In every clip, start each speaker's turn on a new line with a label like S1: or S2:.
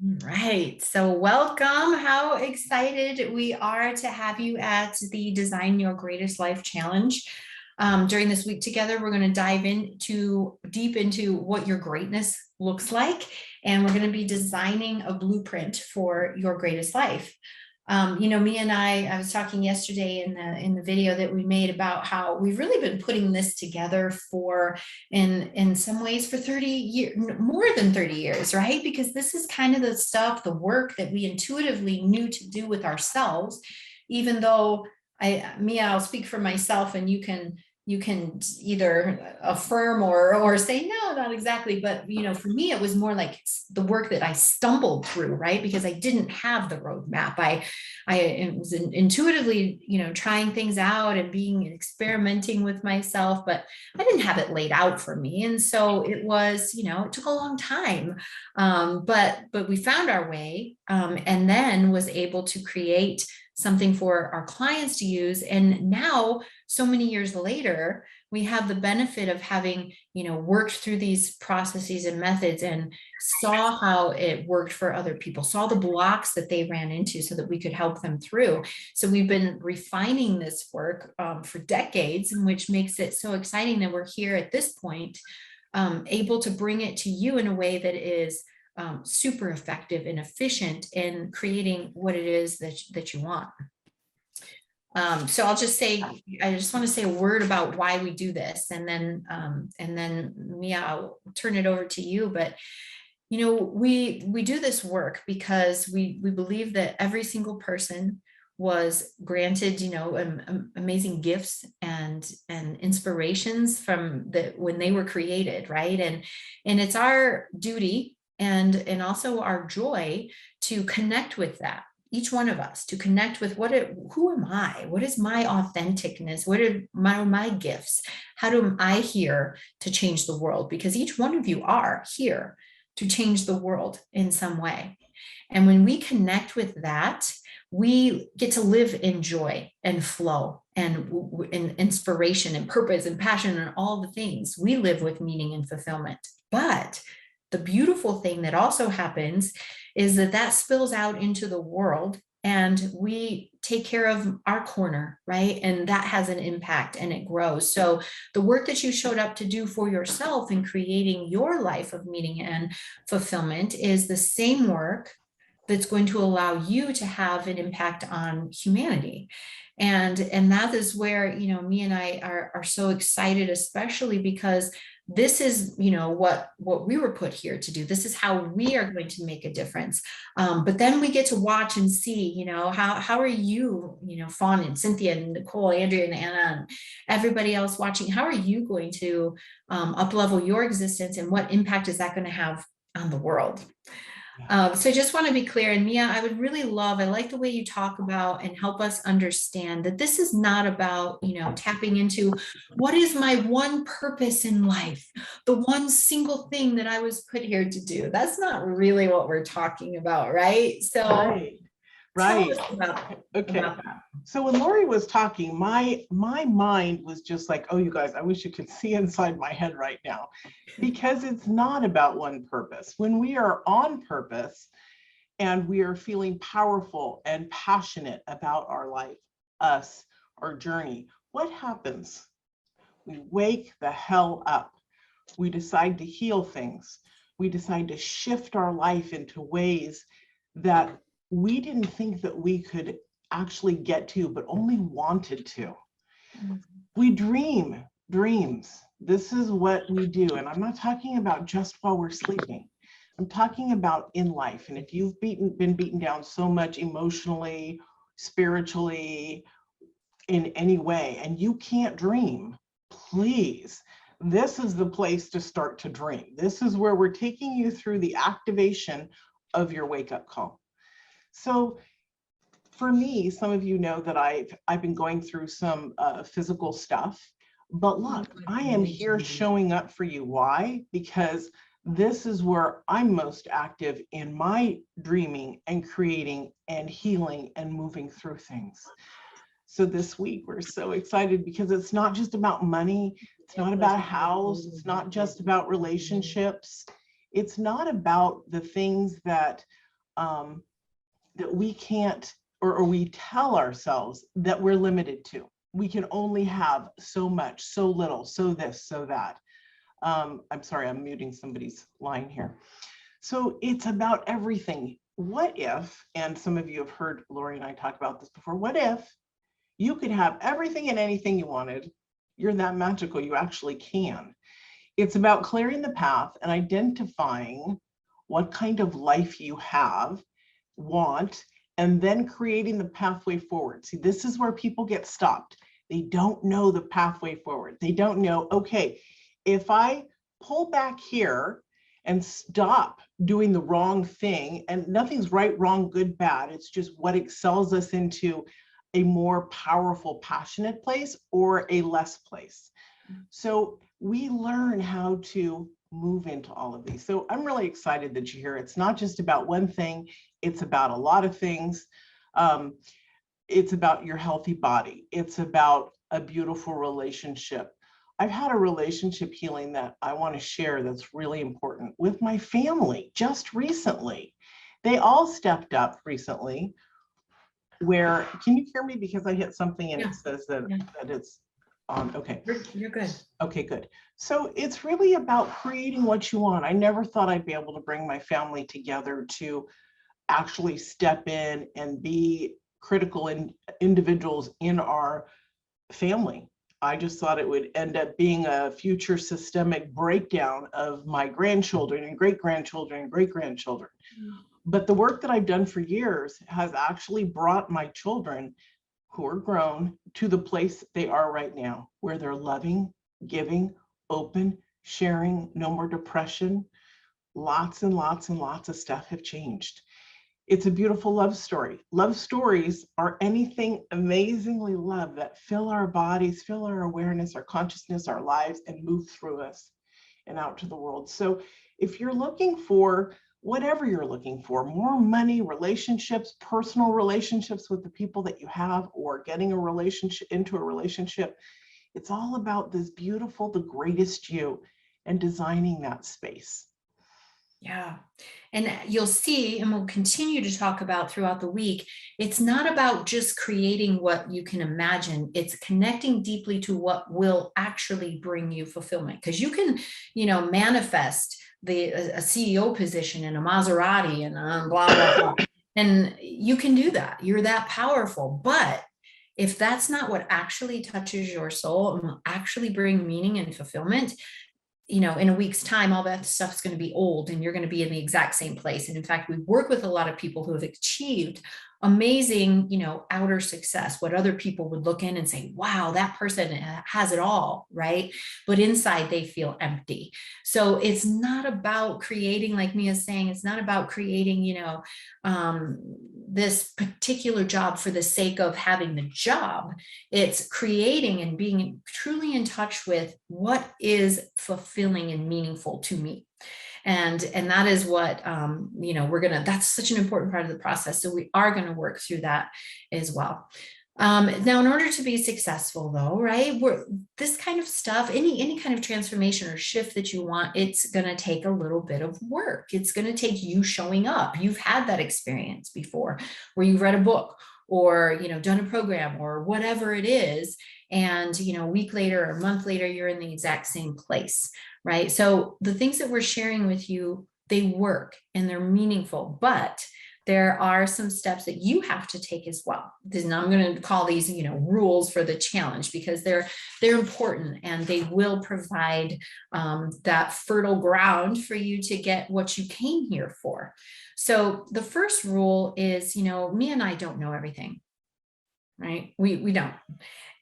S1: Right. So welcome. How excited we are to have you at the Design Your Greatest Life Challenge. During this week together, we're going to dive into deep into what your greatness looks like, and we're going to be designing a blueprint for your greatest life. Me and I was talking yesterday in the video that we made about how we've really been putting this together for in some ways for 30 years, more than 30 years, right? Because this is kind of the stuff, the work that we intuitively knew to do with ourselves, even though I'll speak for myself, and you can either affirm or say no, not exactly. But for me, it was more like the work that I stumbled through, right? Because I didn't have the roadmap. I was intuitively, trying things out and experimenting with myself, but I didn't have it laid out for me. And so it was, it took a long time. But we found our way, and then was able to create something for our clients to use. And now, so many years later, we have the benefit of having, worked through these processes and methods and saw how it worked for other people, saw the blocks that they ran into so that we could help them through. So we've been refining this work for decades, and which makes it so exciting that we're here at this point, able to bring it to you in a way that is super effective and efficient in creating what it is that you want. So I just want to say a word about why we do this, and then Mia, I'll turn it over to you. But we do this work because we believe that every single person was granted, amazing gifts and inspirations from when they were created, right? And it's our duty and also our joy to connect with that, each one of us, to connect with who am I? What is my authenticness? What are my gifts? How do I here to change the world? Because each one of you are here to change the world in some way. And when we connect with that, we get to live in joy and flow and in inspiration and purpose and passion and all the things. We live with meaning and fulfillment. But the beautiful thing that also happens is that spills out into the world, and we take care of our corner, right? And that has an impact and it grows. So the work that you showed up to do for yourself in creating your life of meaning and fulfillment is the same work that's going to allow you to have an impact on humanity. And that is where, me and I are so excited, especially because this is, what we were put here to do. This is how we are going to make a difference. But then we get to watch and see, how are you, Fawn and Cynthia and Nicole, Andrea and Anna, and everybody else watching, how are you going to up-level your existence, and what impact is that going to have on the world? So I just want to be clear, and Mia, I would really I like the way you talk about and help us understand that this is not about, tapping into what is my one purpose in life, the one single thing that I was put here to do. That's not really what we're talking about, right? So
S2: Right.
S1: Tell us about that.
S2: So when Lori was talking, my mind was just like, oh, you guys, I wish you could see inside my head right now, because it's not about one purpose. When we are on purpose and we are feeling powerful and passionate about our life, our journey, what happens? We wake the hell up. We decide to heal things. We decide to shift our life into ways that we didn't think that we could actually get to, but only wanted to. We dream dreams. This is what we do. And I'm not talking about just while we're sleeping. I'm talking about in life. And if you've been beaten down so much emotionally, spiritually, in any way, and you can't dream, please, this is the place to start to dream. This is where we're taking you through the activation of your wake-up call. So for me, some of you know that I've been going through some physical stuff, but look, I am here showing up for you. Why? Because this is where I'm most active in my dreaming and creating and healing and moving through things. So this week we're so excited because it's not just about money. It's not about a house. It's not just about relationships. It's not about the things that that we can't, or we tell ourselves that we're limited to. We can only have so much, so little, so this, so that. I'm sorry, I'm muting somebody's line here. So it's about everything. What if, and some of you have heard Lori and I talk about this before, what if you could have everything and anything you wanted? You're that magical, you actually can. It's about clearing the path and identifying what kind of life you want, and then creating the pathway forward. See, this is where people get stopped. They don't know the pathway forward. They don't know, okay, if I pull back here and stop doing the wrong thing, and nothing's right, wrong, good, bad, it's just what excels us into a more powerful, passionate place or a less place. So we learn how to move into all of these. So I'm really excited that you're here. It's not just about one thing, it's about a lot of things. It's about your healthy body. It's about a beautiful relationship. I've had a relationship healing that I want to share that's really important with my family just recently. They all stepped up recently. Where, can you hear me? Because I hit something and it says that it's on. Okay.
S1: You're good.
S2: Okay, good. So it's really about creating what you want. I never thought I'd be able to bring my family together to actually step in and be critical individuals in our family. I just thought it would end up being a future systemic breakdown of my grandchildren and great-grandchildren and great-grandchildren. But the work that I've done for years has actually brought my children, who are grown, to the place they are right now, where they're loving, giving, open, sharing, no more depression. Lots and lots and lots of stuff have changed. It's a beautiful love story. Love stories are anything amazingly love that fill our bodies, fill our awareness, our consciousness, our lives, and move through us and out to the world. So if you're looking for whatever you're looking for, more money, relationships, personal relationships with the people that you have, or getting a relationship into a relationship, it's all about this beautiful, the greatest you, and designing that space.
S1: Yeah. And you'll see, and we'll continue to talk about throughout the week, it's not about just creating what you can imagine. It's connecting deeply to what will actually bring you fulfillment. Because you can, manifest a CEO position and a Maserati and blah, blah, blah. And you can do that. You're that powerful. But if that's not what actually touches your soul and will actually bring meaning and fulfillment, in a week's time, all that stuff's going to be old and you're going to be in the exact same place. And in fact, we work with a lot of people who have achieved amazing, outer success, what other people would look in and say, wow, that person has it all, right? But inside they feel empty. So it's not about creating, like Mia's saying, it's not about creating, this particular job for the sake of having the job. It's creating and being truly in touch with what is fulfilling and meaningful to me. And that is what, that's such an important part of the process. So we are going to work through that as well. Now, in order to be successful though, right, this kind of stuff, any kind of transformation or shift that you want, it's going to take a little bit of work. It's going to take you showing up. You've had that experience before where you've read a book or, done a program or whatever it is. And, a week later or a month later, you're in the exact same place, right? So the things that we're sharing with you, they work and they're meaningful, but there are some steps that you have to take as well. Now I'm going to call these, rules for the challenge because they're important and they will provide that fertile ground for you to get what you came here for. So the first rule is, me and I don't know everything, right? We don't.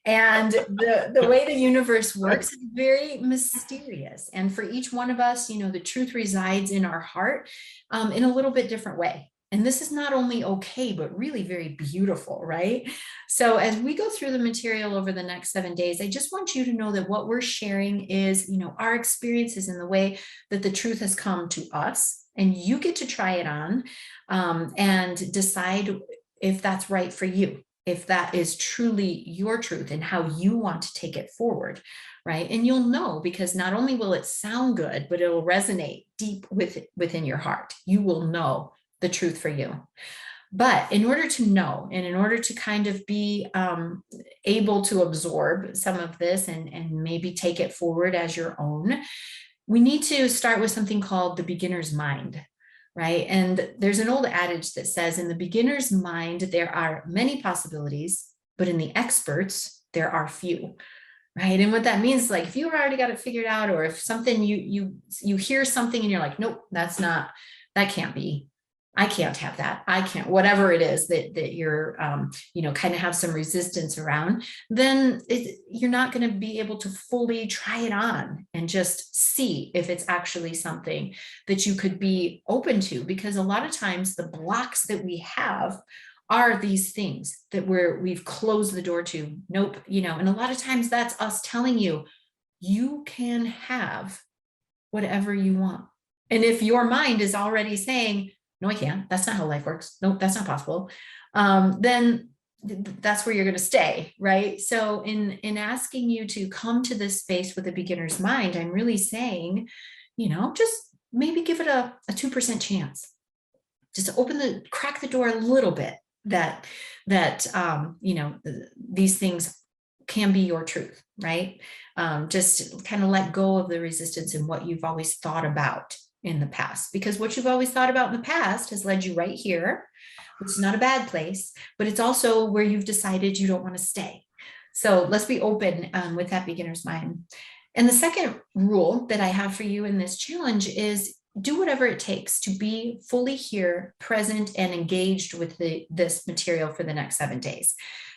S1: And the way the universe works is very mysterious. And for each one of us, the truth resides in our heart in a little bit different way. And this is not only okay, but really very beautiful, right? So as we go through the material over the next 7 days, I just want you to know that what we're sharing is, our experiences in the way that the truth has come to us. And you get to try it on and decide if that's right for you, if that is truly your truth and how you want to take it forward, right? And you'll know because not only will it sound good, but it'll resonate deep within your heart. You will know the truth for you. But in order to know, and in order to kind of be able to absorb some of this and maybe take it forward as your own, we need to start with something called the beginner's mind, right? And there's an old adage that says, in the beginner's mind, there are many possibilities, but in the experts, there are few. Right. And what that means is, like, if you already got it figured out, or if something you hear something and you're like, nope, that can't be, I can't have that. I can't, whatever it is that you're, kind of have some resistance around, then you're not going to be able to fully try it on and just see if it's actually something that you could be open to. Because a lot of times the blocks that we have are these things that we've closed the door to. Nope. And a lot of times that's us telling you, you can have whatever you want. And if your mind is already saying, no, I can't, that's not how life works, no, that's not possible, then that's where you're going to stay, right? So in asking you to come to this space with a beginner's mind, I'm really saying, just maybe give it a 2% chance. Just crack the door a little bit, that these things can be your truth, right? Just kind of let go of the resistance and what you've always thought about in the past, because what you've always thought about in the past has led you right here, which is not a bad place, but it's also where you've decided you don't want to stay. So let's be open with that beginner's mind. And the second rule that I have for you in this challenge is, do whatever it takes to be fully here, present, and engaged with this material for the next 7 days.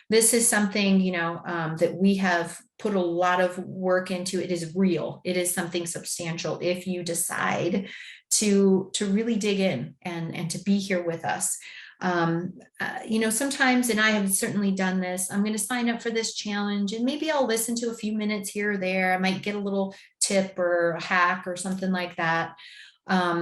S1: This is something, that we have put a lot of work into. It is real. It is something substantial if you decide to really dig in and to be here with us. Sometimes, and I have certainly done this, I'm going to sign up for this challenge and maybe I'll listen to a few minutes here or there. I might get a little tip or a hack or something like that.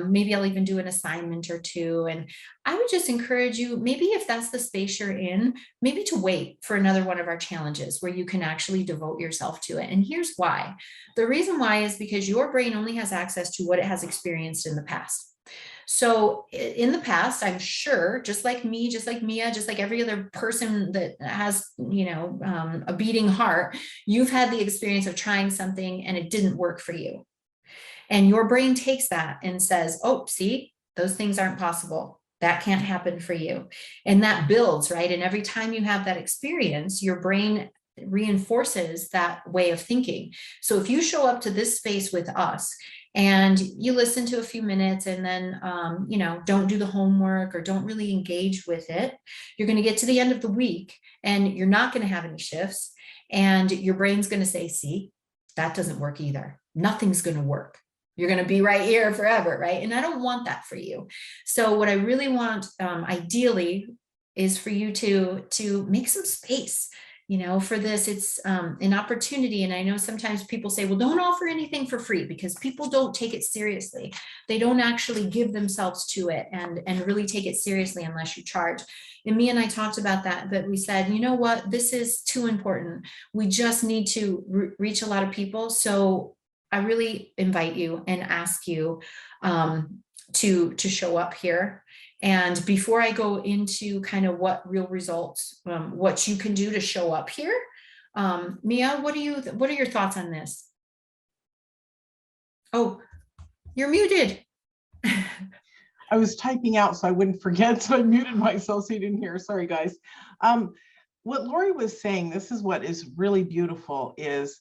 S1: Maybe I'll even do an assignment or two. And I would just encourage you, maybe if that's the space you're in, maybe to wait for another one of our challenges where you can actually devote yourself to it. And here's why. The reason why is because your brain only has access to what it has experienced in the past. So in the past, I'm sure, just like me, just like Mia, just like every other person that has, a beating heart, you've had the experience of trying something and it didn't work for you. And your brain takes that and says, oh, see, those things aren't possible. That can't happen for you. And that builds, right? And every time you have that experience, your brain reinforces that way of thinking. So if you show up to this space with us and you listen to a few minutes and then, don't do the homework or don't really engage with it, you're going to get to the end of the week and you're not going to have any shifts. And your brain's going to say, see, that doesn't work either. Nothing's going to work. You're going to be right here forever, right? And I don't want that for you. So what I really want, ideally, is for you to make some space, for this. It's an opportunity. And I know sometimes people say, well, don't offer anything for free, because people don't take it seriously. They don't actually give themselves to it and really take it seriously unless you charge. And me and I talked about that, but we said, you know what, this is too important. We just need to reach a lot of people. So I really invite you and ask you to show up here. And before I go into kind of what real results, what you can do to show up here, Mia, what are your thoughts on this? Oh, you're muted.
S2: I was typing out so I wouldn't forget, so I muted myself so you didn't hear. Sorry, guys. What Lori was saying, this is what is really beautiful, is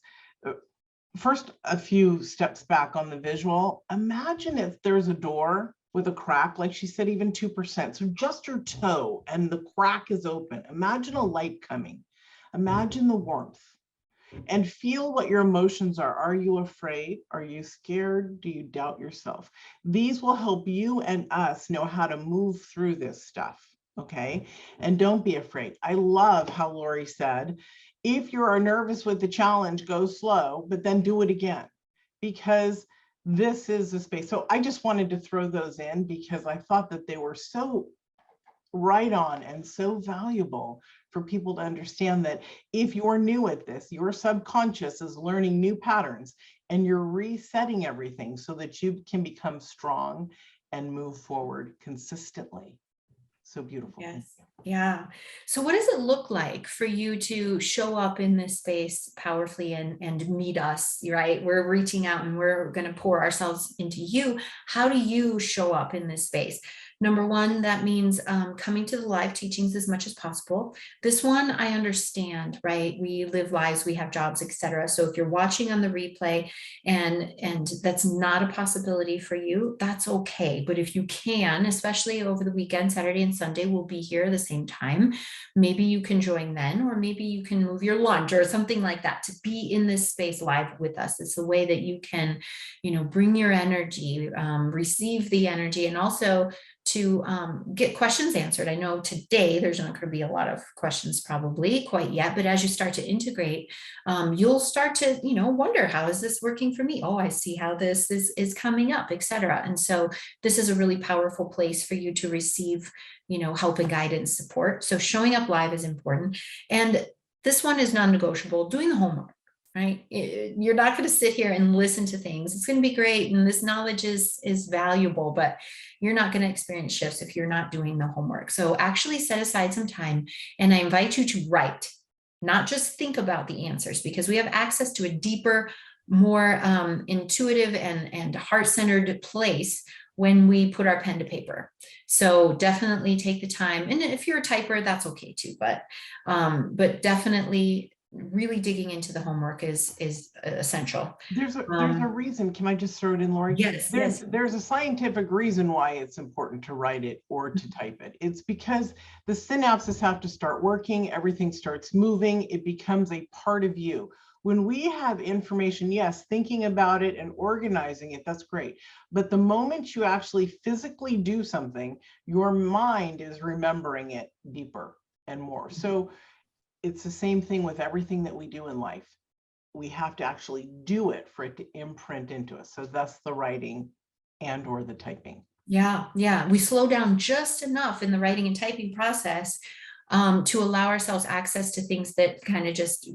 S2: first, a few steps back on the visual. Imagine if there's a door with a crack, like she said, even 2%. So just your toe and the crack is open. Imagine a light coming. Imagine the warmth and feel what your emotions are. Are you afraid? Are you scared? Do you doubt yourself? These will help you and us know how to move through this stuff. Okay. And don't be afraid. I love how Lori said, if you are nervous with the challenge, go slow, but then do it again, because this is the space. So I just wanted to throw those in because I thought that they were so right on and so valuable for people to understand that if you're new at this, your subconscious is learning new patterns and you're resetting everything so that you can become strong and move forward consistently. So beautiful.
S1: Yes. Yeah. So what does it look like for you to show up in this space powerfully and meet us, right? We're reaching out and we're going to pour ourselves into you. How do you show up in this space? Number one, that means coming to the live teachings as much as possible. This one, I understand, right? We live lives, we have jobs, etc. So if you're watching on the replay and that's not a possibility for you, that's okay. But if you can, especially over the weekend, Saturday and Sunday, we'll be here at the same time. Maybe you can join then, or maybe you can move your lunch or something like that to be in this space live with us. It's a way that you can, bring your energy, receive the energy, and also to get questions answered. I know today there's not going to be a lot of questions probably quite yet, but as you start to integrate, you'll start to, wonder, how is this working for me? Oh, I see how this is coming up, etc. And so this is a really powerful place for you to receive, help and guidance support. So showing up live is important. And this one is non-negotiable, doing the homework. Right? You're not going to sit here and listen to things. It's going to be great. And this knowledge is valuable, but you're not going to experience shifts if you're not doing the homework. So actually set aside some time, and I invite you to write, not just think about the answers, because we have access to a deeper, more intuitive and heart-centered place when we put our pen to paper. So definitely take the time. And if you're a typer, that's okay too, but definitely really digging into the homework is essential.
S2: There's a reason. Can I just throw it in, Lori?
S1: Yes.
S2: There's a scientific reason why it's important to write it or to type it. It's because the synapses have to start working. Everything starts moving. It becomes a part of you. When we have information, yes, thinking about it and organizing it, that's great. But the moment you actually physically do something, your mind is remembering it deeper and more. So it's the same thing with everything that we do in life. We have to actually do it for it to imprint into us. So that's the writing and or the typing.
S1: Yeah. We slow down just enough in the writing and typing process to allow ourselves access to things that kind of just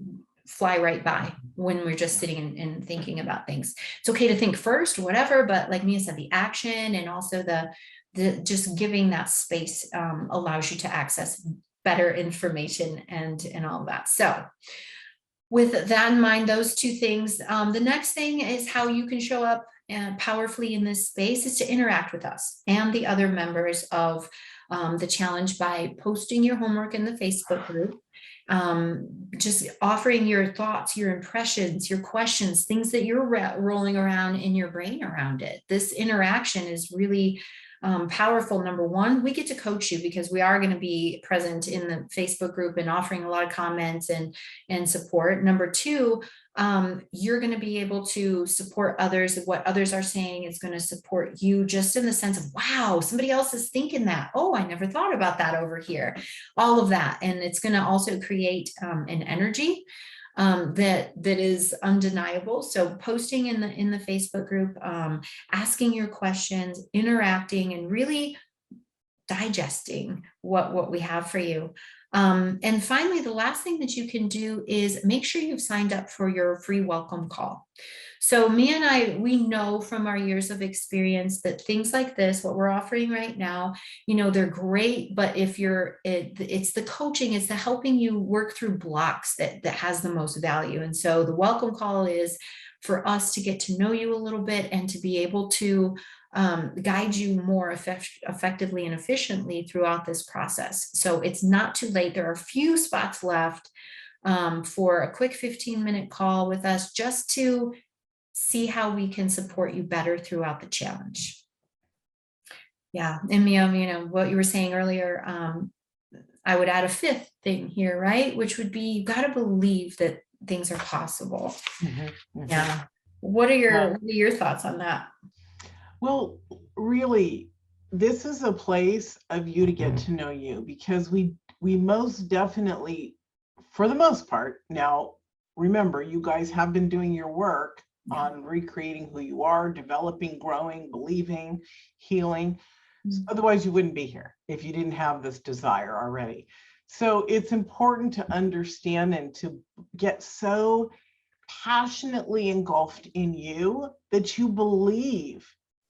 S1: fly right by when we're just sitting and thinking about things. It's okay to think first, whatever, but like Mia said, the action and also the just giving that space allows you to access better information and all of that. So with that in mind, those two things, the next thing is how you can show up powerfully in this space is to interact with us and the other members of the challenge by posting your homework in the Facebook group, just offering your thoughts, your impressions, your questions, things that you're rolling around in your brain around it. This interaction is really powerful. Number one, we get to coach you because we are going to be present in the Facebook group and offering a lot of comments and support. Number two, you're going to be able to support others. What others are saying is going to support you just in the sense of, wow, somebody else is thinking that. Oh, I never thought about that over here. All of that. And it's going to also create an energy that is undeniable. So posting in the Facebook group, asking your questions, interacting, and really digesting what we have for you. And finally, the last thing that you can do is make sure you've signed up for your free welcome call. So Mia and I, we know from our years of experience that things like this, what we're offering right now, they're great, but if it's the coaching, it's the helping you work through blocks that has the most value. And so the welcome call is for us to get to know you a little bit and to be able to guide you more effectively and efficiently throughout this process. So it's not too late. There are a few spots left for a quick 15-minute call with us just to see how we can support you better throughout the challenge. Yeah, and Mia, what you were saying earlier, I would add a fifth thing here, right? Which would be, you got to believe that things are possible. Yeah. What are your thoughts on that?
S2: Well, really, this is a place of you to get to know you, because we most definitely, for the most part, now remember, you guys have been doing your work on recreating who you are, developing, growing, believing, healing. Otherwise, you wouldn't be here if you didn't have this desire already. So it's important to understand and to get so passionately engulfed in you that you believe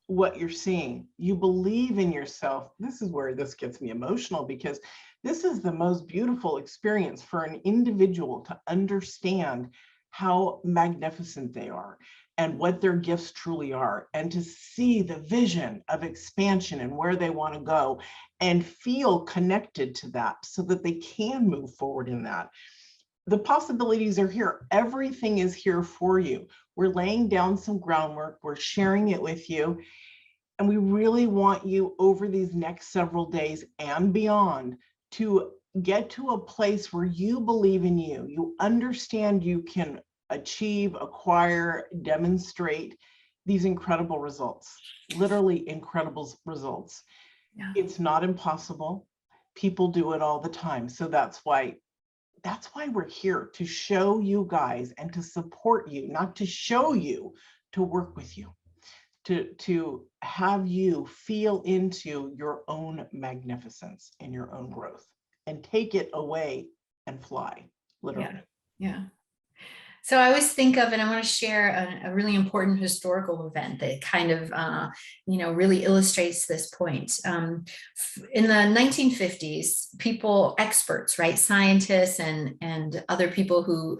S2: what you're seeing. You believe in yourself. This is where this gets me emotional, because this is the most beautiful experience for an individual to understand how magnificent they are and what their gifts truly are, and to see the vision of expansion and where they want to go and feel connected to that so that they can move forward in that. The possibilities are here. Everything is here for you. We're laying down some groundwork. We're sharing it with you. And we really want you over these next several days and beyond to get to a place where you believe in you. You understand you can achieve, acquire, demonstrate these incredible results, literally incredible results.
S1: Yeah.
S2: It's not impossible. People do it all the time. So that's why we're here, to show you guys and to support you, not to show you, to work with you, to have you feel into your own magnificence and your own growth and take it away and fly, literally.
S1: Yeah. So I always think of, and I want to share a really important historical event that kind of, really illustrates this point. In the 1950s, experts, right, scientists and other people who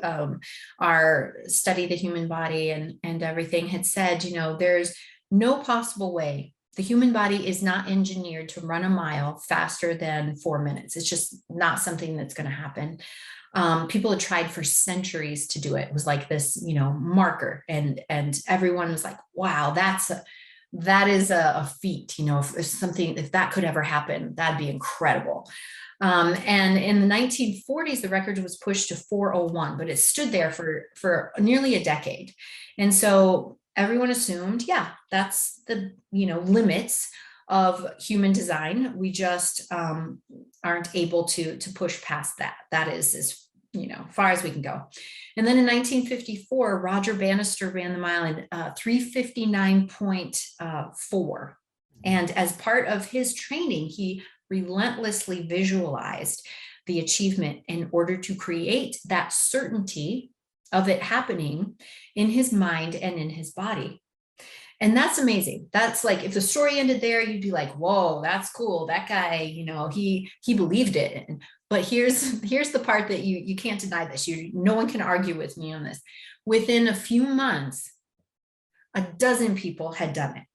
S1: study the human body and everything, had said, there's no possible way. The human body is not engineered to run a mile faster than 4 minutes. It's just not something that's going to happen. People had tried for centuries to do it. It was like this, marker, and everyone was like, wow, that is a feat. If that could ever happen, that'd be incredible. And in the 1940s, the record was pushed to 401, but it stood there for nearly a decade. And so everyone assumed, yeah, that's the, limits of human design. We just aren't able to push past that. That is as far as we can go. And then in 1954, Roger Bannister ran the mile in 3:59.4. And as part of his training, he relentlessly visualized the achievement in order to create that certainty of it happening in his mind and in his body. And that's amazing. That's like, if the story ended there, you'd be like, whoa, that's cool. That guy, he believed it. But here's the part that you can't deny this. No one can argue with me on this. Within a few months, a dozen people had done it.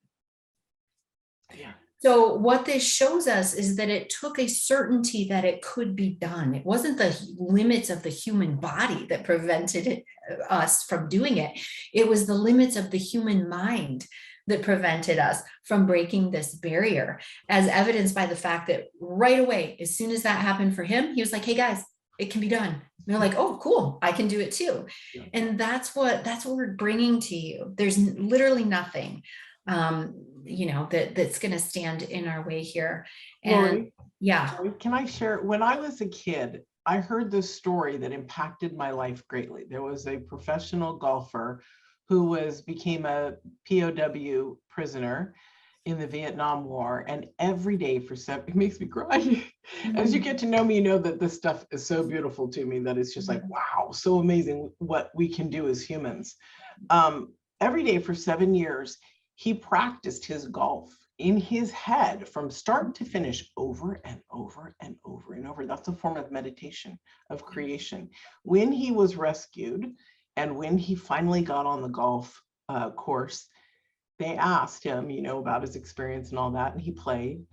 S2: Yeah.
S1: So what this shows us is that it took a certainty that it could be done. It wasn't the limits of the human body that prevented us from doing it. It was the limits of the human mind that prevented us from breaking this barrier, as evidenced by the fact that right away, as soon as that happened for him, he was like, hey guys, it can be done. And they're like, oh, cool, I can do it too. Yeah. And that's what we're bringing to you. There's literally nothing that's going to stand in our way here. And
S2: Lori,
S1: yeah.
S2: Can I share? When I was a kid, I heard this story that impacted my life greatly. There was a professional golfer who became a POW prisoner in the Vietnam War, and every day it makes me cry. Mm-hmm. As you get to know me, you know that this stuff is so beautiful to me that it's just like, wow, so amazing what we can do as humans. Every day for 7 years, he practiced his golf in his head from start to finish, over and over and over and over. That's a form of meditation, of creation. When he was rescued and when he finally got on the golf course, they asked him, about his experience and all that, and he played.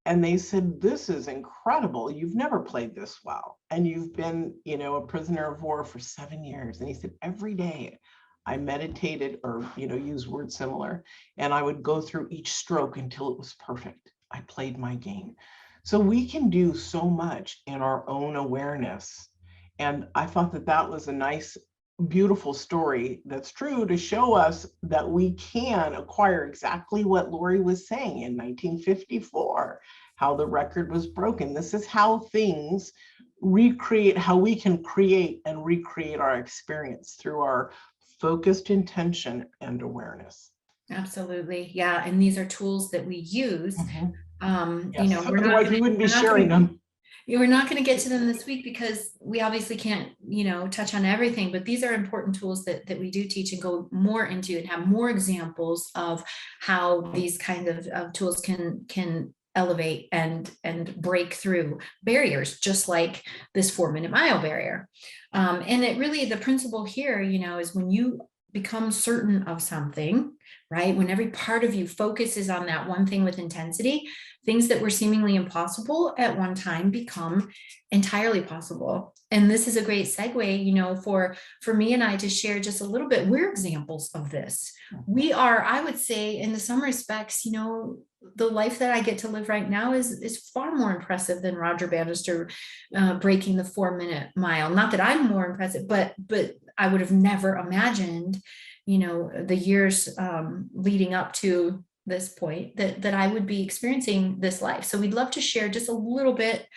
S2: And they said, this is incredible. You've never played this well. And you've been, a prisoner of war for 7 years. And he said, every day I meditated, or, use words similar, and I would go through each stroke until it was perfect. I played my game. So we can do so much in our own awareness. And I thought that was a nice, beautiful story that's true to show us that we can acquire exactly what Lori was saying in 1954, how the record was broken. This is how things recreate, how we can create and recreate our experience through our focused intention and awareness.
S1: Absolutely. Yeah. And these are tools that we use.
S2: Yes.
S1: We're
S2: otherwise we wouldn't be sharing them.
S1: We're not going to get to them this week because we obviously can't, touch on everything, but these are important tools that we do teach and go more into and have more examples of how these kind of tools can elevate and break through barriers, just like this 4-minute mile barrier. And it really, the principle here, is when you become certain of something, right? When every part of you focuses on that one thing with intensity, things that were seemingly impossible at one time become entirely possible. And this is a great segue, for me and I to share just a little bit. We're examples of this. We are, I would say, in some respects, the life that I get to live right now is far more impressive than Roger Bannister breaking the 4-minute mile. Not that I'm more impressive, but I would have never imagined, the years leading up to this point that I would be experiencing this life. So we'd love to share just a little bit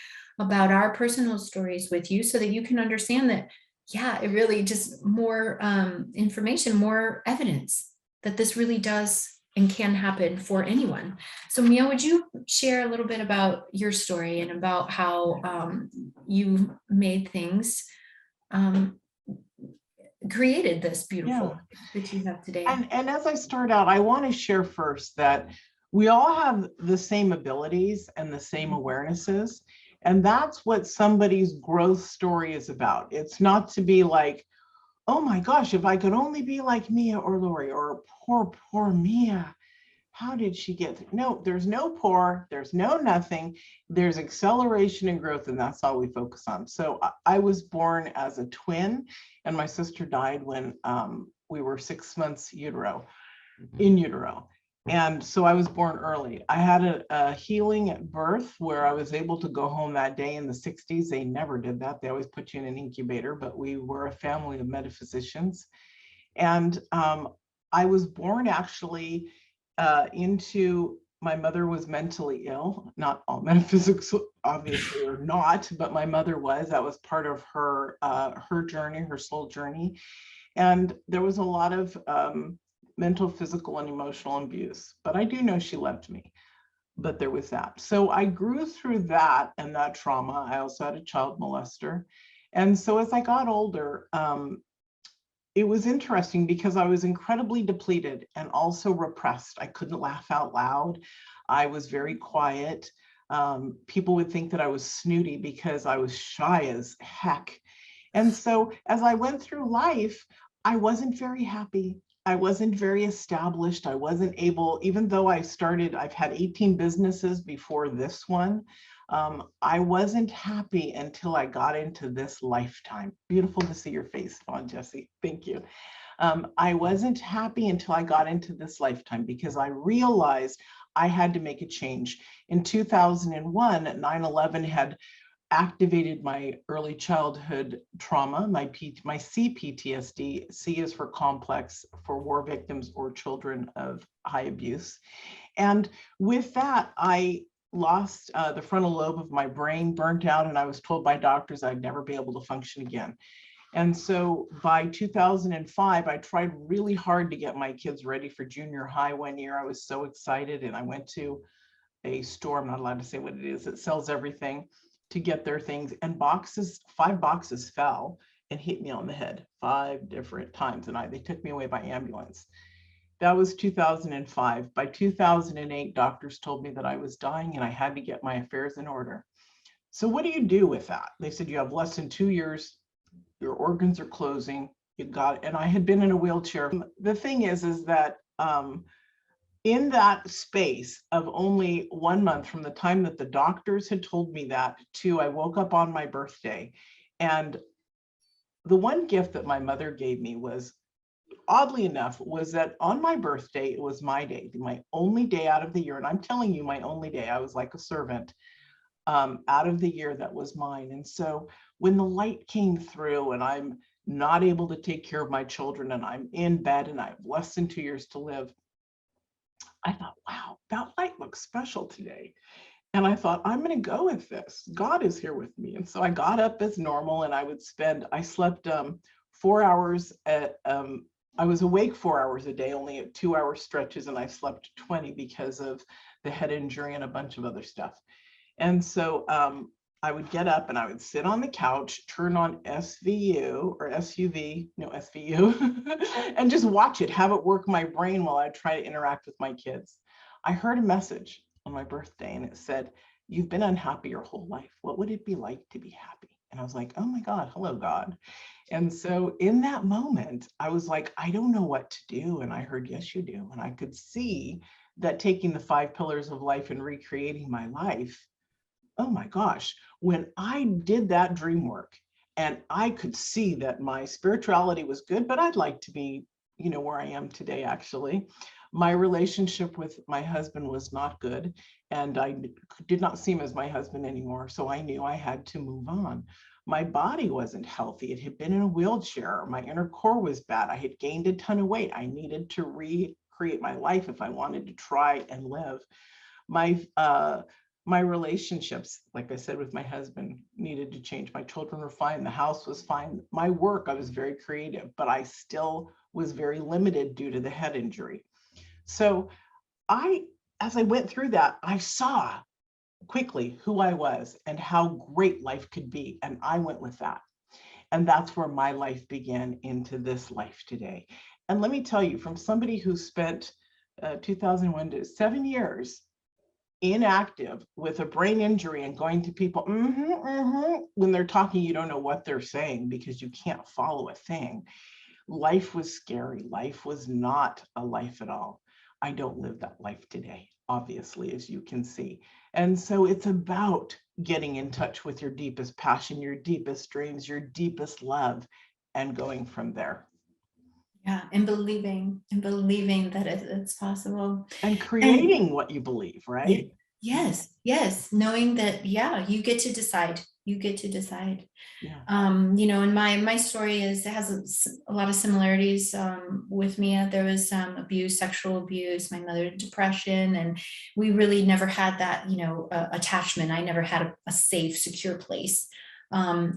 S1: about our personal stories with you so that you can understand that, yeah, it really just more information, more evidence that this really does and can happen for anyone. So Mia, would you share a little bit about your story and about how you made things, created this beautiful life that you have today?
S2: And as I start out, I want to share first that we all have the same abilities and the same awarenesses. And that's what somebody's growth story is about. It's not to be like, oh my gosh, if I could only be like Mia or Lori, or poor Mia. How did she get? No, there's no poor, there's no nothing. There's acceleration and growth, and that's all we focus on. So I was born as a twin, and my sister died when we were 6 months in utero. And so I was born early. I had a healing at birth where I was able to go home that day in the 60s. They never did that. They always put you in an incubator, but we were a family of metaphysicians. And I was born actually into, my mother was mentally ill. Not all metaphysics obviously are not, but my mother was. That was part of her journey, her soul journey. And there was a lot of mental, physical, and emotional abuse. But I do know she loved me. But there was that. So I grew through that and that trauma. I also had a child molester. And so as I got older, it was interesting because I was incredibly depleted and also repressed. I couldn't laugh out loud. I was very quiet. People would think that I was snooty because I was shy as heck. And so as I went through life, I wasn't very happy. I wasn't very established. I wasn't able, even though I've had 18 businesses before this one. I wasn't happy until I got into this lifetime. Beautiful to see your face on, Jessie. Thank you. I wasn't happy until I got into this lifetime because I realized I had to make a change. In 2001, 9/11 had activated my early childhood trauma, my CPTSD. C is for complex, for war victims or children of high abuse. And with that, I lost the frontal lobe of my brain, burnt out, and I was told by doctors I'd never be able to function again. And so by 2005, I tried really hard to get my kids ready for junior high one year. I was so excited, and I went to a store, I'm not allowed to say what it is, that sells everything, to get their things, and 5 boxes fell and hit me on the head 5 different times, and they took me away by ambulance. That was 2005. By 2008, doctors told me that I was dying and I had to get my affairs in order. So what do you do with that? They said, you have less than 2 years, your organs are closing, you got, and I had been in a wheelchair. The thing is that in that space of only 1 month from the time that the doctors had told me that to I woke up on my birthday. And the one gift that my mother gave me was, oddly enough, was that on my birthday, it was my day, my only day out of the year. And I'm telling you, my only day. I was like a servant out of the year that was mine. And so when the light came through and I'm not able to take care of my children and I'm in bed and I have less than 2 years to live, I thought, wow, that light looks special today. And I thought, I'm going to go with this. God is here with me. And so I got up as normal and I slept 4 hours I was awake 4 hours a day, only at 2-hour stretches, and I slept 20 because of the head injury and a bunch of other stuff. And so I would get up and I would sit on the couch, turn on SVU or SUV, no SVU, and just watch it, have it work my brain while I try to interact with my kids. I heard a message on my birthday and it said, "You've been unhappy your whole life. What would it be like to be happy?" And I was like, oh my God, hello, God. And so in that moment, I was like, I don't know what to do. And I heard, yes, you do. And I could see that taking the 5 pillars of life and recreating my life, oh my gosh, when I did that dream work and I could see that my spirituality was good, but I'd like to be, where I am today, actually. My relationship with my husband was not good, and I did not see him as my husband anymore. So I knew I had to move on. My body wasn't healthy. It had been in a wheelchair. My inner core was bad. I had gained a ton of weight. I needed to recreate my life if I wanted to try and live. My relationships, like I said, with my husband needed to change. My children were fine. The house was fine. My work, I was very creative, but I still was very limited due to the head injury. So as I went through that, I saw quickly who I was and how great life could be. And I went with that. And that's where my life began into this life today. And let me tell you, from somebody who spent 2001 to 7 years inactive with a brain injury and going to people, when they're talking, you don't know what they're saying because you can't follow a thing. Life was scary. Life was not a life at all. I don't live that life today, obviously, as you can see. And so it's about getting in touch with your deepest passion, your deepest dreams, your deepest love, and going from there.
S1: Yeah, and believing that it's possible.
S2: And
S1: And
S2: creating what you believe, right?
S1: yes, knowing that, yeah, you get to decide. You get to decide.
S2: Yeah.
S1: And my story has a lot of similarities with Mia. There was abuse, sexual abuse, my mother depression, and we really never had that, attachment. I never had a safe, secure place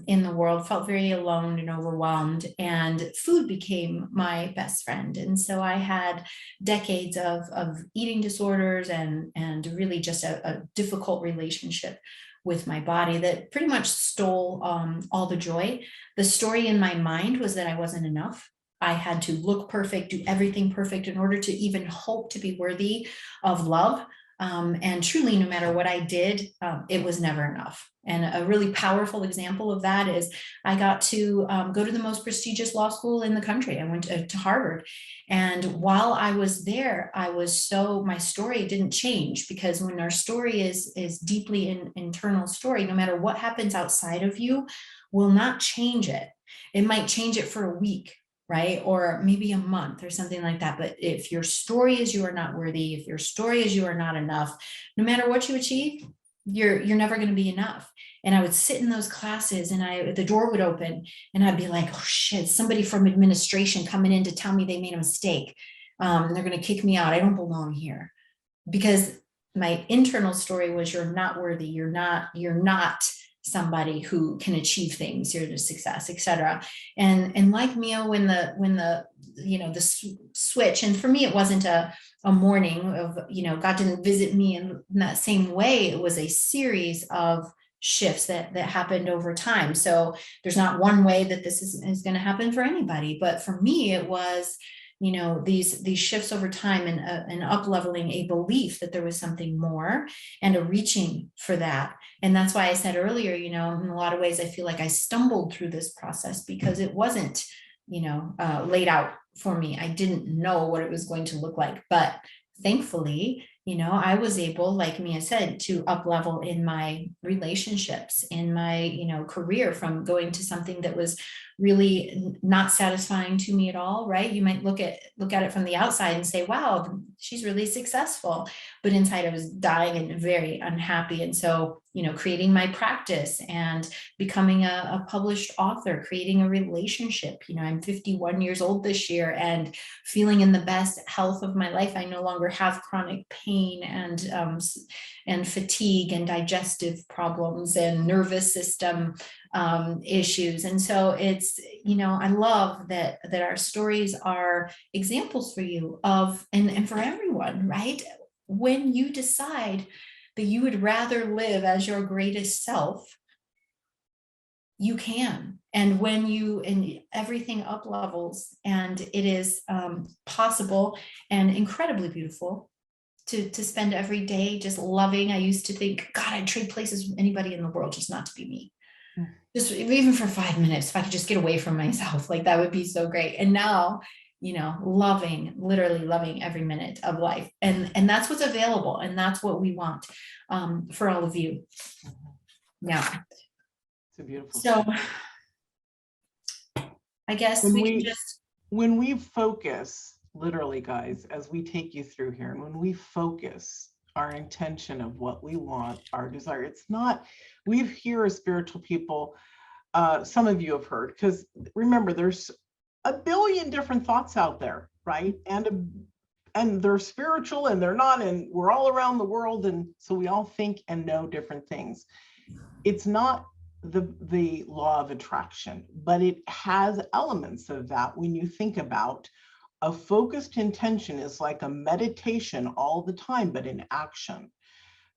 S1: in the world, felt very alone and overwhelmed, and food became my best friend. And so I had decades of eating disorders and really just a difficult relationship with my body that pretty much stole all the joy. The story in my mind was that I wasn't enough. I had to look perfect, do everything perfect in order to even hope to be worthy of love. And truly, no matter what I did, it was never enough. And a really powerful example of that is I got to go to the most prestigious law school in the country. I went to Harvard. And while I was there, my story didn't change, because when our story is deeply an internal story, no matter what happens outside of you will not change it. It might change it for a week, right? Or maybe a month or something like that. But if your story is you are not worthy, if your story is you are not enough, no matter what you achieve, you're never going to be enough. And I would sit in those classes and the door would open and I'd be like, oh shit, somebody from administration coming in to tell me they made a mistake. They're going to kick me out. I don't belong here. Because my internal story was, you're not worthy. You're not somebody who can achieve things, you're the success, etc. And like Mia, when the switch, and for me it wasn't a morning of, God didn't visit me in that same way. It was a series of shifts that happened over time. So there's not one way that this is going to happen for anybody, but for me it was, these shifts over time, and up leveling a belief that there was something more, and a reaching for that. And that's why I said earlier, in a lot of ways I feel like I stumbled through this process because it wasn't laid out for me. I didn't know what it was going to look like, but thankfully, I was able, like Mia said, to up level in my relationships, in my, career, from going to something that was really not satisfying to me at all, right? You might look at it from the outside and say, wow, she's really successful. But inside I was dying and very unhappy. And so, creating my practice and becoming a published author, creating a relationship, I'm 51 years old this year and feeling in the best health of my life. I no longer have chronic pain and fatigue and digestive problems and nervous system issues. And so it's, I love that our stories are examples for you of, and for everyone, right? When you decide that you would rather live as your greatest self you can. And when you, and everything up levels, and it is possible and incredibly beautiful to spend every day just loving. I used to think, God, I'd trade places with anybody in the world just not to be me. Just even for 5 minutes, if I could just get away from myself, like that would be so great. And now, loving, literally loving every minute of life. And that's what's available. And that's what we want for all of you. Yeah.
S2: It's a beautiful.
S1: So I guess
S2: when we focus, literally, guys, as we take you through here, and when we focus our intention of what we want, our desire, it's not, we hear as spiritual people, some of you have heard, because remember, there's a billion different thoughts out there, right? And they're spiritual and they're not, and we're all around the world. And so we all think and know different things. It's not the law of attraction, but it has elements of that. When you think about a focused intention is like a meditation all the time, but in action.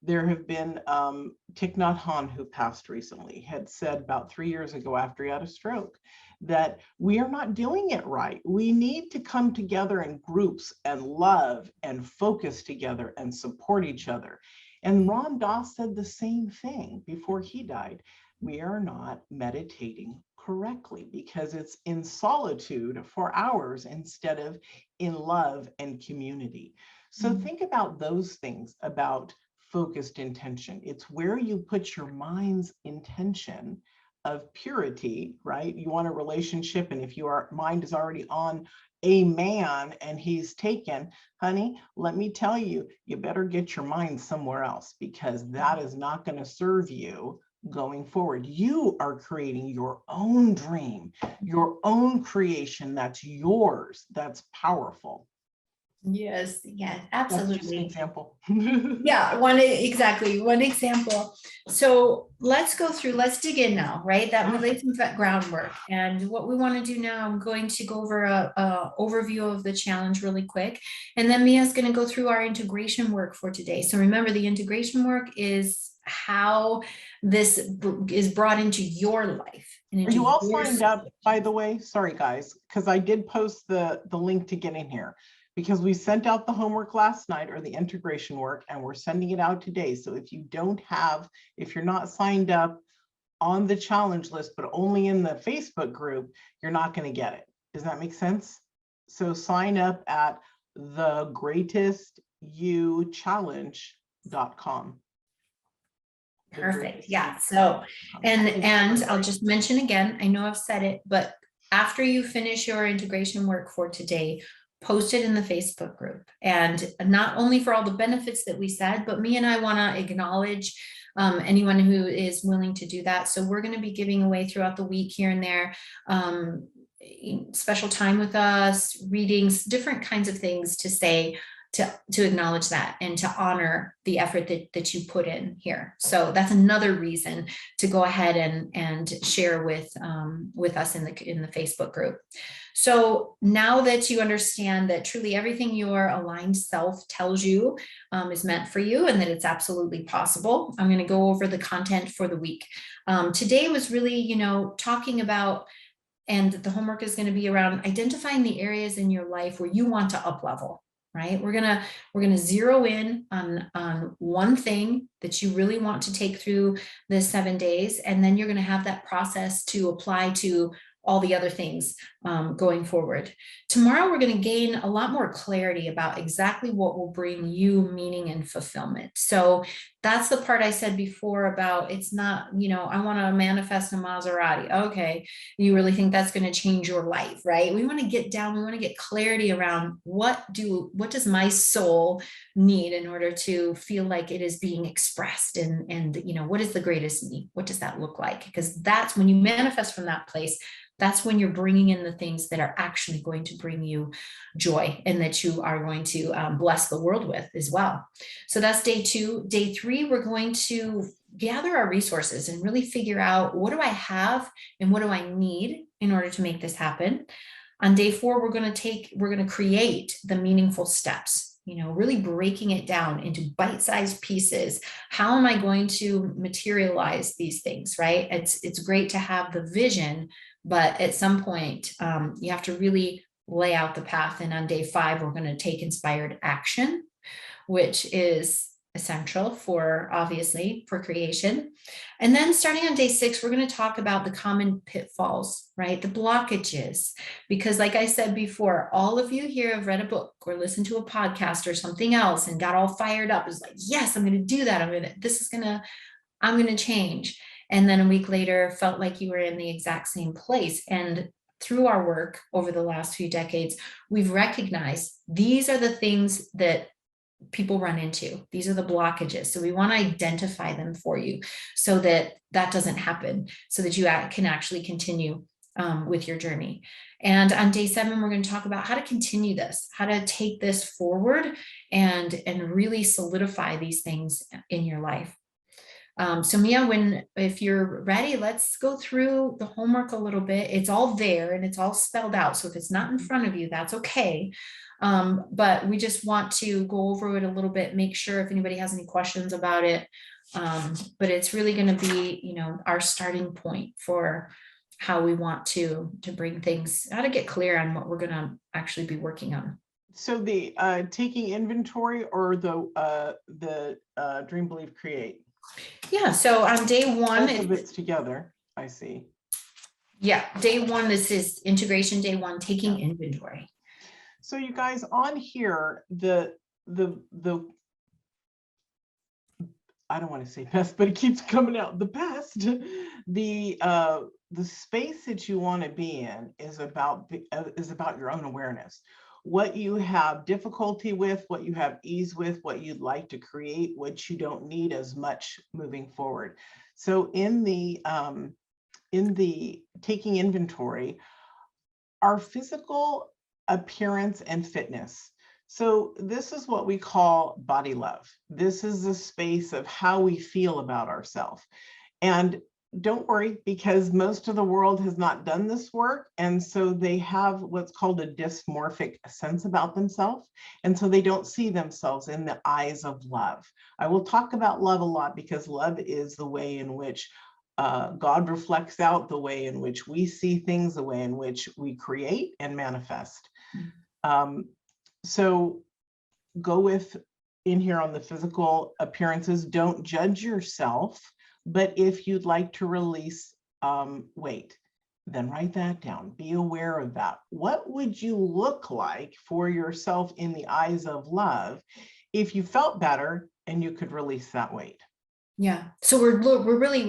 S2: There have been, Thich Nhat Hanh, who passed recently, had said about 3 years ago after he had a stroke, that we are not doing it right. We need to come together in groups and love and focus together and support each other. And Ram Dass said the same thing before he died. We are not meditating correctly because it's in solitude for hours instead of in love and community. So think about those things, about focused intention. It's where you put your mind's intention of purity, right? You want a relationship, and if your mind is already on a man and he's taken, honey, let me tell you, you better get your mind somewhere else, because that is not going to serve you going forward. You are creating your own dream, your own creation that's yours, that's powerful.
S1: Yes, absolutely.
S2: That's just an example.
S1: Yeah, one example. So let's dig in now, right? That relates to that groundwork. And what we want to do now, I'm going to go over a overview of the challenge really quick. And then Mia's going to go through our integration work for today. So remember, the integration work is how this is brought into your life. And
S2: are you all signed up, by the way? Sorry, guys, because I did post the link to get in here, because we sent out the homework last night, or the integration work, and we're sending it out today. So if you're not signed up on the challenge list, but only in the Facebook group, you're not going to get it. Does that make sense? So sign up at thegreatestyouchallenge.com.
S1: Perfect. Yeah. So, and I'll just mention again, I know I've said it, but after you finish your integration work for today, post it in the Facebook group. And not only for all the benefits that we said, but me and I want to acknowledge anyone who is willing to do that. So we're going to be giving away throughout the week here and there, special time with us, readings, different kinds of things to say, to acknowledge that and to honor the effort that you put in here. So that's another reason to go ahead and share with us in the Facebook group. So now that you understand that truly everything your aligned self tells you is meant for you, and that it's absolutely possible, I'm going to go over the content for the week. Today was really, talking about, and the homework is going to be around identifying the areas in your life where you want to up level. Right? We're gonna zero in on one thing that you really want to take through the 7 days, and then you're gonna have that process to apply to all the other things going forward. Tomorrow, we're going to gain a lot more clarity about exactly what will bring you meaning and fulfillment. So that's the part I said before about, it's not, I want to manifest a Maserati. Okay, you really think that's going to change your life, right? We want to get down, we want to get clarity around what does my soul need in order to feel like it is being expressed, and what is the greatest need? What does that look like? Because that's when you manifest from that place. That's when you're bringing in the things that are actually going to bring you joy, and that you are going to bless the world with as well. So that's day 2. Day 3, we're going to gather our resources and really figure out, what do I have and what do I need in order to make this happen? On day 4, we're going to create the meaningful steps really breaking it down into bite-sized pieces. How am I going to materialize these things, right? It's great to have the vision, but at some point, you have to really lay out the path. And on day 5, we're going to take inspired action, which is essential for, obviously, for creation. And then starting on day 6, we're going to talk about the common pitfalls, right? The blockages, because like I said before, all of you here have read a book or listened to a podcast or something else and got all fired up. It's like, yes, I'm going to do that. I'm going to change. And then a week later felt like you were in the exact same place. And through our work over the last few decades, we've recognized these are the things that people run into. These are the blockages. So we want to identify them for you so that that doesn't happen, so that you can actually continue with your journey. And on day 7, we're going to talk about how to continue this, how to take this forward and really solidify these things in your life. So Mia, if you're ready, let's go through the homework a little bit. It's all there and it's all spelled out. So if it's not in front of you, that's okay. But we just want to go over it a little bit, make sure if anybody has any questions about it. But it's really going to be, our starting point for how we want to bring things, how to get clear on what we're going to actually be working on.
S2: So the taking inventory or the Dream, Believe, Create?
S1: Yeah, so on day 1,
S2: both of it's together, I see.
S1: Yeah, day 1, this is integration. Day 1, taking inventory.
S2: So you guys, on here, the I don't want to say best, but it keeps coming out, the best. The space that you want to be in is about your own awareness. What you have difficulty with, what you have ease with, what you'd like to create, what you don't need as much moving forward. So in the taking inventory, our physical appearance and fitness. So this is what we call body love. This is the space of how we feel about ourselves. And don't worry, because most of the world has not done this work. And so they have what's called a dysmorphic sense about themselves. And so they don't see themselves in the eyes of love. I will talk about love a lot because love is the way in which God reflects out, the way in which we see things, the way in which we create and manifest. So go with in here on the physical appearances. Don't judge yourself. But if you'd like to release weight, then write that down. Be aware of that. What would you look like for yourself in the eyes of love if you felt better and you could release that weight?
S1: Yeah. So we're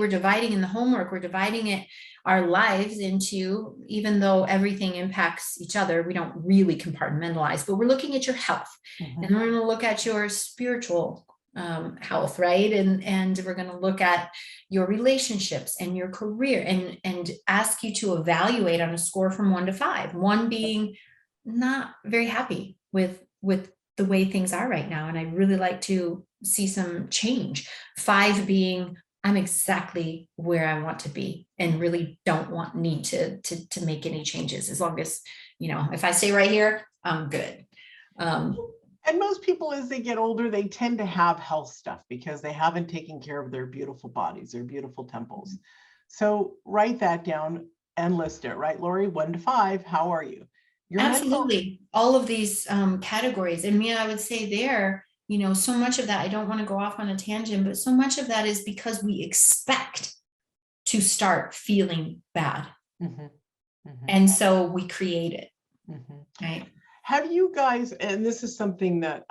S1: dividing in the homework, we're dividing it, our lives into, even though everything impacts each other, we don't really compartmentalize, but we're looking at your health. And we're going to look at your spiritual health, right? And we're going to look at your relationships and your career and ask you to evaluate on a score from 1 to 5, 1 being not very happy with the way things are right now. And I'd really like to see some change. 5 being, I'm exactly where I want to be and really don't need to make any changes. As long as, if I stay right here, I'm good.
S2: And most people, as they get older, they tend to have health stuff because they haven't taken care of their beautiful bodies, their beautiful temples. So write that down and list it, right, Lori? 1 to 5, how are you?
S1: Absolutely. All of these categories. And Mia, I would say there, so much of that, I don't want to go off on a tangent, but so much of that is because we expect to start feeling bad. And so we create it, right?
S2: Have you guys, and this is something that,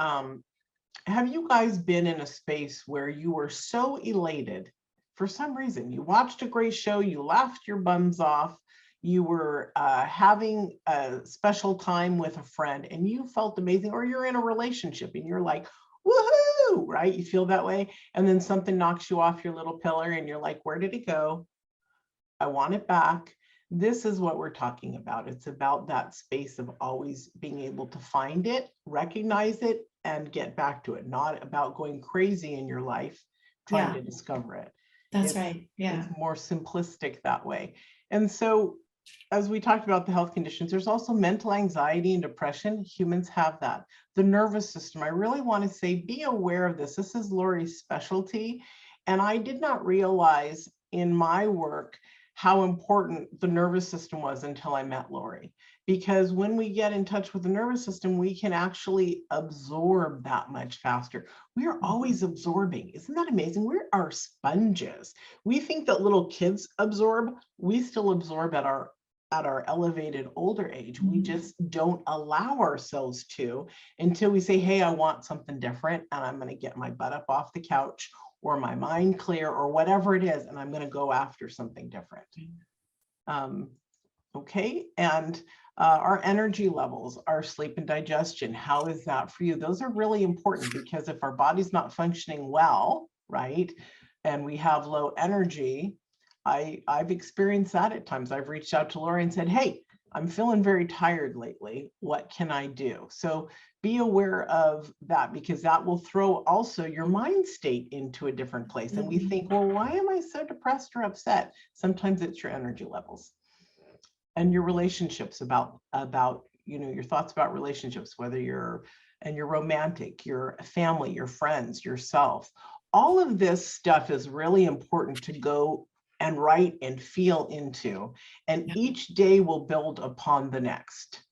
S2: have you guys been in a space where you were so elated for some reason? You watched a great show, you laughed your bums off, you were having a special time with a friend and you felt amazing, or you're in a relationship and you're like, woohoo, right? You feel that way. And then something knocks you off your little pillar and you're like, where did it go? I want it back. This is what we're talking about. It's about that space of always being able to find it, recognize it, and get back to it. Not about going crazy in your life, trying to discover it.
S1: That's right. Yeah.
S2: It's more simplistic that way. And so as we talked about the health conditions, there's also mental anxiety and depression. Humans have that. The nervous system, I really want to say, be aware of this. This is Lori's specialty. And I did not realize in my work how important the nervous system was until I met Lori. Because when we get in touch with the nervous system, we can actually absorb that much faster. We are always absorbing. Isn't that amazing? We are sponges. We think that little kids absorb. We still absorb at our elevated older age. We just don't allow ourselves to until we say, hey, I want something different, and I'm going to get my butt up off the couch or my mind clear or whatever it is, and I'm going to go after something different. Okay, and our energy levels, our sleep and digestion, how is that for you? Those are really important, because if our body's not functioning well, right, and we have low energy, I've experienced that at times. I've reached out to Lori and said, hey, I'm feeling very tired lately. What can I do? So be aware of that, because that will throw also your mind state into a different place. And we think, well, why am I so depressed or upset? Sometimes it's your energy levels and your relationships about your thoughts about relationships, whether you're romantic, your family, your friends, yourself. All of this stuff is really important to go and write and feel into, and each day will build upon the next.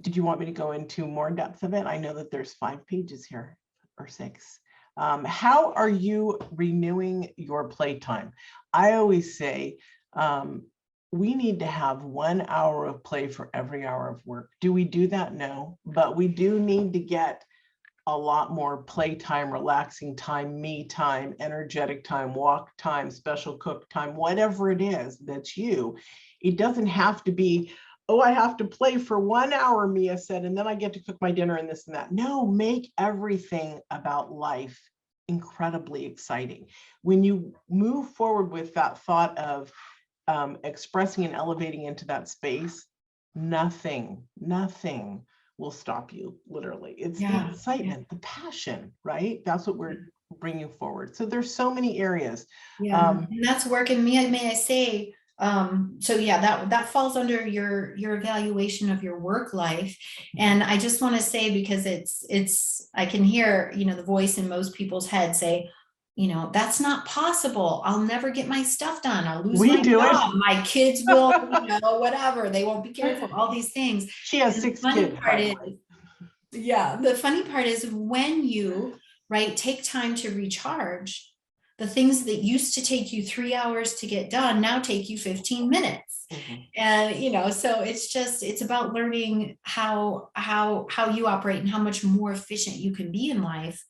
S2: Did you want me to go into more depth of it? I know that there's 5 pages here, or 6. How are you renewing your playtime? I always say we need to have 1 hour of play for every hour of work. Do we do that? No, but we do need to get a lot more playtime, relaxing time, me time, energetic time, walk time, special cook time, whatever it is that's you. It doesn't have to be, oh, I have to play for 1 hour, Mia said, and then I get to cook my dinner and this and that. No, make everything about life incredibly exciting. When you move forward with that thought of expressing and elevating into that space, nothing will stop you, literally. It's the excitement, the passion, right? That's what we're bringing forward. So there's so many areas.
S1: And that's working. May I say, so yeah, that falls under your evaluation of your work life. And I just want to say, because I can hear, the voice in most people's head say, that's not possible. I'll never get my stuff done. I'll lose my job. My kids will, whatever. They won't be careful. All these things.
S2: She has 6 kids.
S1: The funny part is when you, take time to recharge, the things that used to take you 3 hours to get done now take you 15 minutes. And, so it's about learning how you operate and how much more efficient you can be in life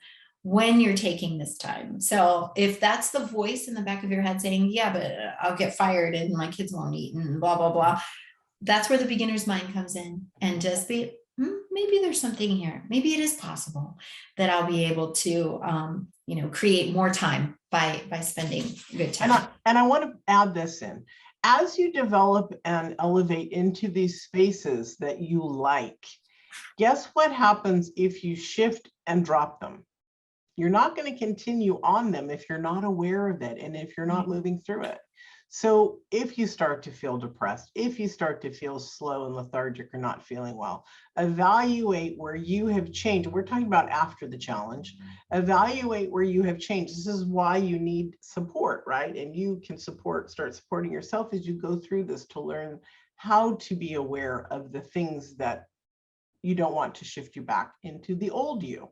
S1: when you're taking this time. So if that's the voice in the back of your head saying, yeah, but I'll get fired and my kids won't eat and blah, blah, blah. That's where the beginner's mind comes in, and just be, maybe there's something here. Maybe it is possible that I'll be able to, create more time by spending good time.
S2: And I want to add this in. As you develop and elevate into these spaces that you like, guess what happens if you shift and drop them? You're not going to continue on them if you're not aware of it and if you're not moving through it. So if you start to feel depressed, if you start to feel slow and lethargic or not feeling well, evaluate where you have changed. We're talking about after the challenge. Evaluate where you have changed. This is why you need support, right? And you can start supporting yourself as you go through this to learn how to be aware of the things that you don't want to shift you back into the old you.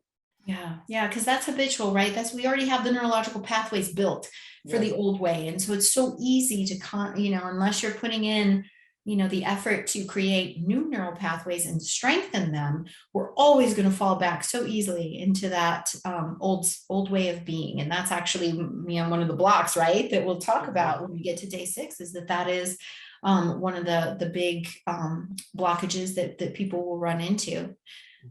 S1: Yeah, because that's habitual, right? We already have the neurological pathways built for the old way. And so it's so easy to, unless you're putting in, the effort to create new neural pathways and strengthen them, we're always going to fall back so easily into that old way of being. And that's actually, one of the blocks, right, that we'll talk about when we get to day 6, is that is one of the big blockages that people will run into.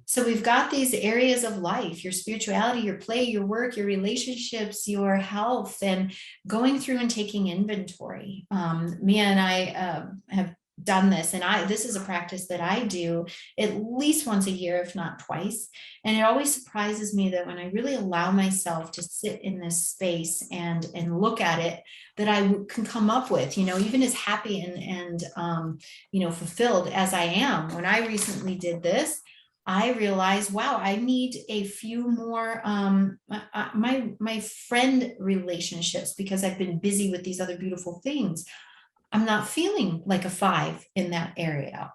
S1: So we've got these areas of life, your spirituality, your play, your work, your relationships, your health, and going through and taking inventory. Mia and I have done this, and this is a practice that I do at least once a year, if not twice. And it always surprises me that when I really allow myself to sit in this space and look at it, that I can come up with, even as happy and fulfilled as I am. When I recently did this, I realized, wow, I need a few more my friend relationships, because I've been busy with these other beautiful things. I'm not feeling like a 5 in that area,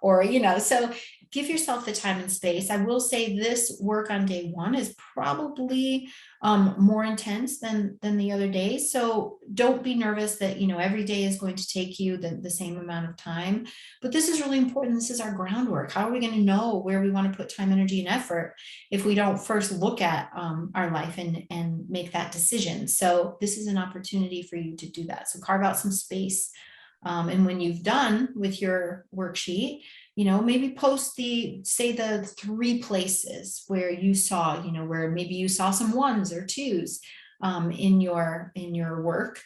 S1: so give yourself the time and space. I will say this work on day 1 is probably more intense than the other days. So don't be nervous that, every day is going to take you the same amount of time, but this is really important. This is our groundwork. How are we going to know where we want to put time, energy, and effort if we don't first look at our life and make that decision? So this is an opportunity for you to do that. So carve out some space. And when you've done with your worksheet, maybe post the 3 places where you saw, where maybe you saw some 1s or 2s in your work.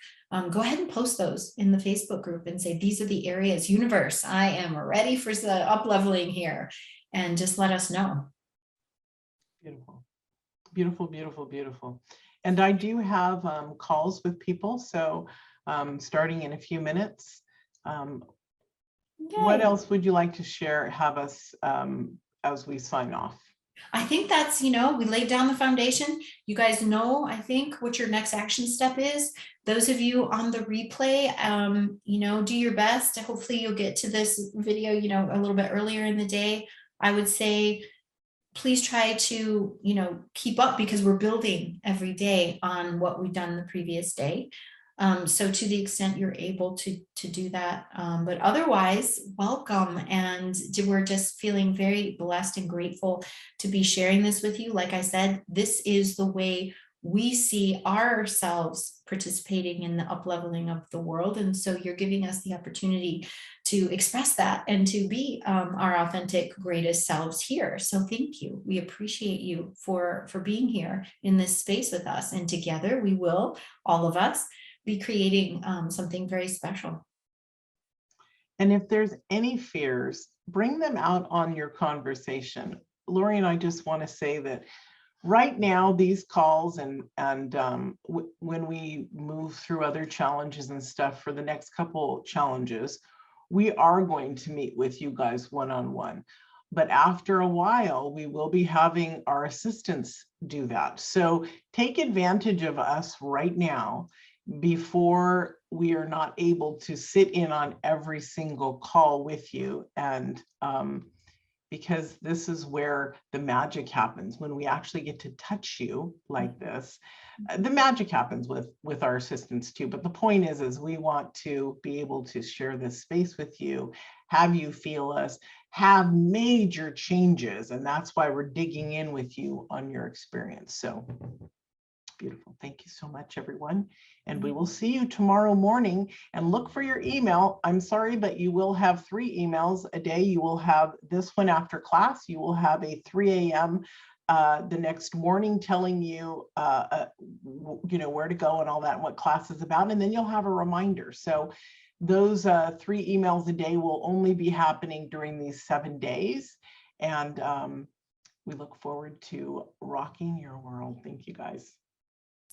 S1: Go ahead and post those in the Facebook group and say, these are the areas, universe, I am ready for the up leveling here. And just let us know.
S2: Beautiful, beautiful, beautiful, beautiful. And I do have calls with people. So starting in a few minutes. What else would you like to share, have us as we sign off?
S1: I think that's, we laid down the foundation. You guys know, I think, what your next action step is. Those of you on the replay, do your best. Hopefully you'll get to this video, a little bit earlier in the day. I would say, please try to, keep up, because we're building every day on what we've done the previous day. So to the extent you're able to do that, but otherwise, welcome. And we're just feeling very blessed and grateful to be sharing this with you. Like I said, this is the way we see ourselves participating in the up-leveling of the world. And so you're giving us the opportunity to express that and to be our authentic, greatest selves here. So thank you. We appreciate you for being here in this space with us. And together we will, all of us, be creating something very special.
S2: And if there's any fears, bring them out on your conversation. Lori and I just want to say that right now, these calls and when we move through other challenges and stuff for the next couple challenges, we are going to meet with you guys one-on-one. But after a while, we will be having our assistants do that. So take advantage of us right now before we are not able to sit in on every single call with you. And because this is where the magic happens, when we actually get to touch you like this. The magic happens with our assistants too, but the point is we want to be able to share this space with you, have you feel us, have major changes, and that's why we're digging in with you on your experience. So beautiful. Thank you so much, everyone. And we will see you tomorrow morning, and look for your email. I'm sorry, but you will have 3 emails a day. You will have this one after class. You will have a 3 a.m. The next morning telling you, where to go and all that, and what class is about. And then you'll have a reminder. So those 3 emails a day will only be happening during these 7 days. And we look forward to rocking your world. Thank you, guys.